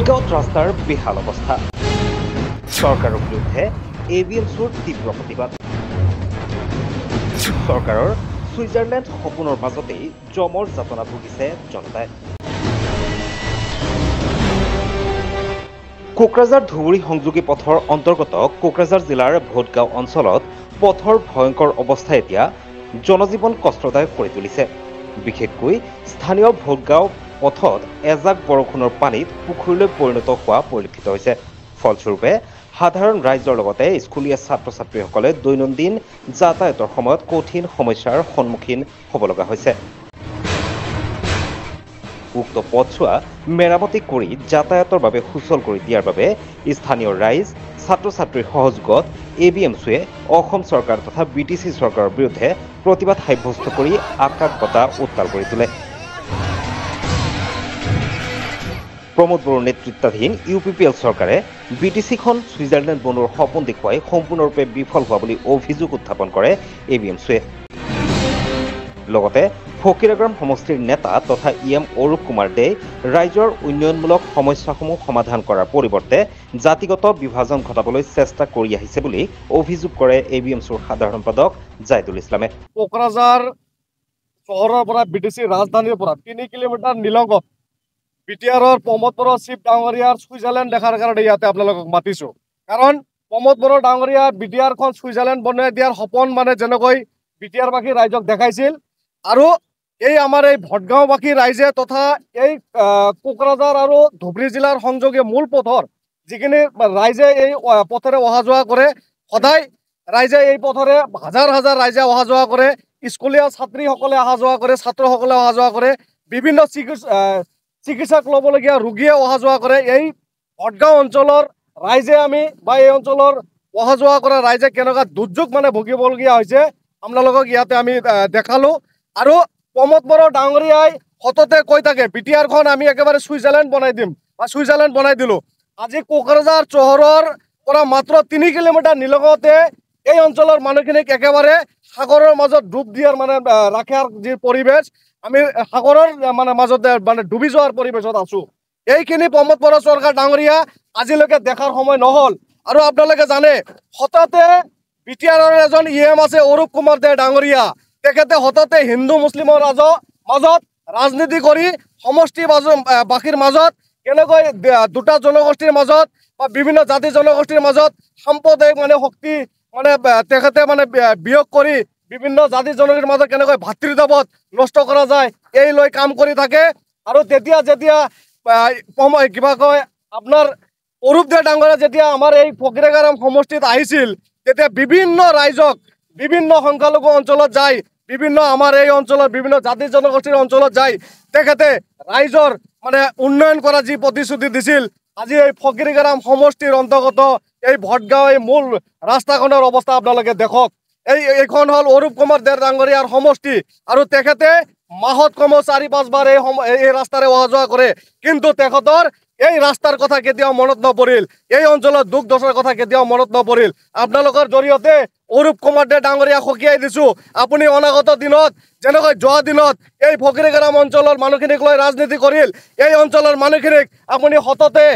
ভোটগাঁৱত ৰাস্তাৰ বেহাল অৱস্থা। চৰকাৰৰ বিৰুদ্ধে ABMCৰ তীব্ৰ প্ৰতিবাদ। চৰকাৰৰ ছুইজাৰলেণ্ড সপোনৰ মাজতেই জমৰ যাতনা ভুগিছে জনতাই। কোকৰাঝাৰ ধুবুৰী সংযোগী পথৰ অন্তৰ্গত কোকৰাঝাৰ জিলাৰ ভোটগাঁও অঞ্চলত পথৰ ভয়ংকৰ অৱস্থা এতিয়া জনজীৱন কষ্টদায়ক কৰি তুলিছে। বিশেষকৈ স্থানীয় ভোটগাঁও পথত এজাক বৰষুণৰ পানীত পুখুৰীলৈ পৰিণত হোৱা পৰিলক্ষিত হৈছে। ফলস্বৰূপে সাধাৰণ ৰাইজৰ লগতে স্কুলীয়া ছাত্ৰ ছাত্ৰীসকলে দৈনন্দিন যাতায়াতৰ সময়ত কঠিন সমস্যাৰ সন্মুখীন হ'ব লগা হৈছে। উক্ত পথছোৱা মেৰামতি কৰি যাতায়াতৰ বাবে সুচল কৰি দিয়াৰ বাবে স্থানীয় ৰাইজ ছাত্ৰ ছাত্ৰীৰ সহযোগত ABMCয়ে অসম চৰকাৰ তথা BTC চৰকাৰৰ বিৰুদ্ধে প্ৰতিবাদ সাব্যস্ত কৰি আকাশ বঁটা উত্তাল কৰি তোলে। প্ৰমোদ বড়োৰ নেতৃত্বাধীন UPPL চৰকাৰে BTCখন ছুইজাৰলেণ্ড বনোৱাৰ সপোন দেখুৱাই সম্পূৰ্ণৰূপে বিফল হোৱা বুলি অভিযোগ উত্থাপন কৰে ABMCয়ে। লগতে ফকিৰাগ্ৰাম সমষ্টিৰ নেতা তথা EM অৰূপ কুমাৰ দে ৰাইজৰ উন্নয়নমূলক সমস্যাসমূহ সমাধান কৰাৰ পৰিৱৰ্তে জাতিগত বিভাজন ঘটাবলৈ চেষ্টা কৰি আহিছে বুলি অভিযোগ কৰে ABMCৰ সাধাৰণ সম্পাদক জাইদুল ইছলামে। কোকৰাঝাৰ চহৰৰ পৰা BTC ৰাজধানীৰ পৰা 3 কিলোমিটাৰ নিলংগত BTRৰ প্ৰমোদ বড়ো চিফ ডাঙৰীয়াৰ ছুইজাৰলেণ্ড দেখাৰ কাৰণে ইয়াতে আপোনালোকক মাতিছো। কাৰণ প্ৰমোদ বড়ো ডাঙৰীয়া BTRখন ছুইজাৰলেণ্ড বনাই দিয়াৰ সপোন যেনেকৈ BTRবাসী ৰাইজক দেখাইছিল আৰু এই আমাৰ এই ভটগাঁওবাসী ৰাইজে তথা এই কোকৰাঝাৰ আৰু ধুবুৰী জিলাৰ সংযোগী মূল পথৰ যিখিনি ৰাইজে এই পথেৰে অহা যোৱা কৰে, সদায় ৰাইজে এই পথেৰে হাজাৰ হাজাৰ ৰাইজে অহা যোৱা কৰে, স্কুলীয়া ছাত্ৰীসকলে অহা যোৱা কৰে, ছাত্ৰসকলে অহা যোৱা কৰে, বিভিন্ন চিকিৎসাক ল'বলগীয়া ৰোগীয়ে অহা যোৱা কৰে। এই ভটগাঁও অঞ্চলৰ ৰাইজে আমি বা এই অঞ্চলৰ অহা যোৱা কৰা ৰাইজে কেনেকুৱা দুৰ্যোগ ভুগিবলগীয়া হৈছে আপোনালোকক ইয়াতে আমি দেখালো। আৰু প্ৰমোদ বড়ো ডাঙৰীয়াই সততে কৈ থাকে BTRখন আমি একেবাৰে ছুইজাৰলেণ্ড বনাই দিম বা ছুইজাৰলেণ্ড বনাই দিলো। আজি কোকৰাঝাৰ চহৰৰ পৰা মাত্ৰ 3 কিলোমিটাৰ নিলগতে এই অঞ্চলৰ মানুহখিনিক একেবাৰে সাগৰৰ মাজত ডুব দিয়াৰ ৰাখাৰ যি পৰিৱেশ, আমি সাগৰৰ মাজতে ডুবি যোৱাৰ পৰিৱেশত আছো। এইখিনি প্ৰমোদ বড়ো চৰকাৰ ডাঙৰীয়া আজিলৈকে দেখাৰ সময় নহল। আৰু আপোনালোকে জানে হঠাতে BTRৰ এজন EM আছে অৰূপ কুমাৰ দে ডাঙৰীয়া, তেখেতে হঠাতে হিন্দু মুছলিমৰ মাজত ৰাজনীতি কৰি সমষ্টিবাসীৰ মাজত কেনেকৈ দুটা জনগোষ্ঠীৰ মাজত বা বিভিন্ন জাতি জনগোষ্ঠীৰ মাজত সাম্প্ৰদায়িক শক্তি তেখেতে বিয়োগ কৰি বিভিন্ন জাতি জনগোষ্ঠীৰ মাজত কেনেকৈ ভাতৃত্ববোধ নষ্ট কৰা যায় এই লৈ কাম কৰি থাকে। আৰু তেতিয়া যেতিয়া কিবা কয় আপোনাৰ অৰূপ দে ডাঙৰীয়া যেতিয়া আমাৰ এই ফকিৰাগ্ৰাম সমষ্টিত আহিছিল, তেতিয়া বিভিন্ন ৰাইজক বিভিন্ন সংখ্যালঘু অঞ্চলত যায়, বিভিন্ন আমাৰ এই অঞ্চলৰ বিভিন্ন জাতি জনগোষ্ঠীৰ অঞ্চলত যায় তেখেতে ৰাইজৰ উন্নয়ন কৰা যি প্ৰতিশ্ৰুতি দিছিল, আজি এই ফকিৰাগ্ৰাম সমষ্টিৰ অন্তৰ্গত এই ভটগাঁও এই মূল ৰাস্তাখনৰ অৱস্থা আপোনালোকে দেখক। এইখন হ'ল অৰূপ কুমাৰ দে ডাঙৰীয়াৰ সমষ্টি আৰু তেখেতে মাহত কমেও 4-5 বাৰ এই ৰাস্তাৰে অহা যোৱা কৰে, কিন্তু তেখেতৰ এই ৰাস্তাৰ কথা কেতিয়াও মনত নপৰিল, এই অঞ্চলৰ দুখ দশাৰ কথা কেতিয়াও মনত নপৰিল। আপোনালোকৰ জৰিয়তে অৰূপ কুমাৰ দে ডাঙৰীয়া সকীয়াই দিছো, আপুনি অনাগত দিনত যেনেকৈ যোৱা দিনত এই ফকিৰাগ্ৰাম অঞ্চলৰ মানুহখিনিক লৈ ৰাজনীতি কৰিল, এই অঞ্চলৰ মানুহখিনিক আপুনি সততে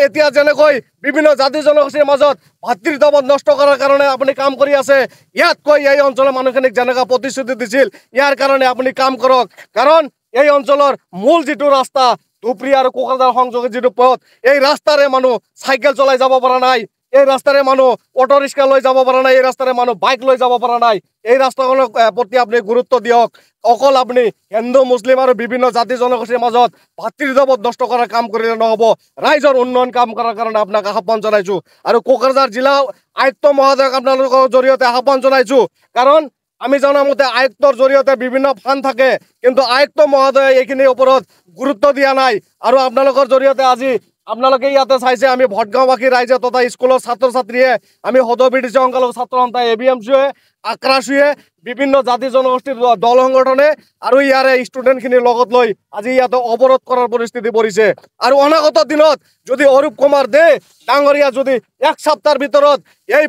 এতিয়া যেনেকৈ বিভিন্ন জাতি জনগোষ্ঠীৰ মাজত ভাতৃত্ববোধ নষ্ট কৰাৰ কাৰণে আপুনি কাম কৰি আছে, ইয়াতকৈ এই অঞ্চলৰ মানুহখিনিক যেনেকুৱা প্ৰতিশ্ৰুতি দিছিল ইয়াৰ কাৰণে আপুনি কাম কৰক। কাৰণ এই অঞ্চলৰ মূল যিটো ৰাস্তা ধুবুৰী আৰু কোকৰাঝাৰ সংযোগী যিটো পথ, এই ৰাস্তাৰে মানুহ চাইকেল চলাই যাব পৰা নাই, এই ৰাস্তাৰে মানুহ অটো ৰিক্সা লৈ যাব পৰা নাই, এই ৰাস্তাৰে মানুহ বাইক লৈ যাব পৰা নাই। এই ৰাস্তাখনৰ প্ৰতি আপুনি গুৰুত্ব দিয়ক। অকল আপুনি হিন্দু মুছলিম আৰু বিভিন্ন জাতি জনগোষ্ঠীৰ মাজত ভাতৃত্ববোধ নষ্ট কৰাৰ কাম কৰিলে নহ'ব, ৰাইজৰ উন্নয়ন কাম কৰাৰ কাৰণে আপোনাক আহ্বান জনাইছো। আৰু কোকৰাঝাৰ জিলা আয়ুক্ত মহোদয়ক আপোনালোকৰ জৰিয়তে আহ্বান জনাইছো, কাৰণ আমি জনা মতে আয়ুক্তৰ জৰিয়তে বিভিন্ন ফাণ্ড থাকে, কিন্তু আয়ুক্ত মহোদয়ে এইখিনিৰ ওপৰত গুৰুত্ব দিয়া নাই। আৰু আপোনালোকৰ জৰিয়তে আজি আপোনালোকে ইয়াতে চাইছে আমি ভটগাঁওবাসী ৰাইজে তথা স্কুলৰ ছাত্ৰ ছাত্ৰীয়ে আমি সদৌ BTC সংখ্যালঘু ছাত্ৰ সন্থা ABMCয়ে আক্ৰাসুৱে বিভিন্ন জাতি জনগোষ্ঠীৰ দল সংগঠনে আৰু ইয়াৰে ষ্টুডেণ্টখিনিৰ লগত লৈ আজি ইয়াতে অৱৰোধ কৰাৰ পৰিস্থিতি পৰিছে আৰু অনাগত দিনত যদি অৰূপ কুমাৰ দে ডাঙৰীয়া যদি এক সপ্তাহৰ ভিতৰত এই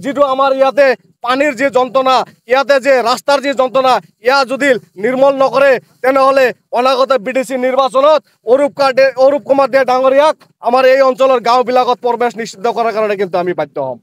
যিটো আমাৰ ইয়াতে পানীৰ যি যন্ত্ৰণা ইয়াতে যে ৰাস্তাৰ যি যন্ত্ৰণা ইয়াৰ যদি নিৰ্মূল নকৰে তেনেহ'লে অনাগত BDC নিৰ্বাচনত অৰূপ কুমাৰ দে ডাঙৰীয়াক আমাৰ এই অঞ্চলৰ গাঁওবিলাকত প্ৰৱেশ নিষিদ্ধ কৰাৰ কাৰণে কিন্তু আমি বাধ্য হ'ম।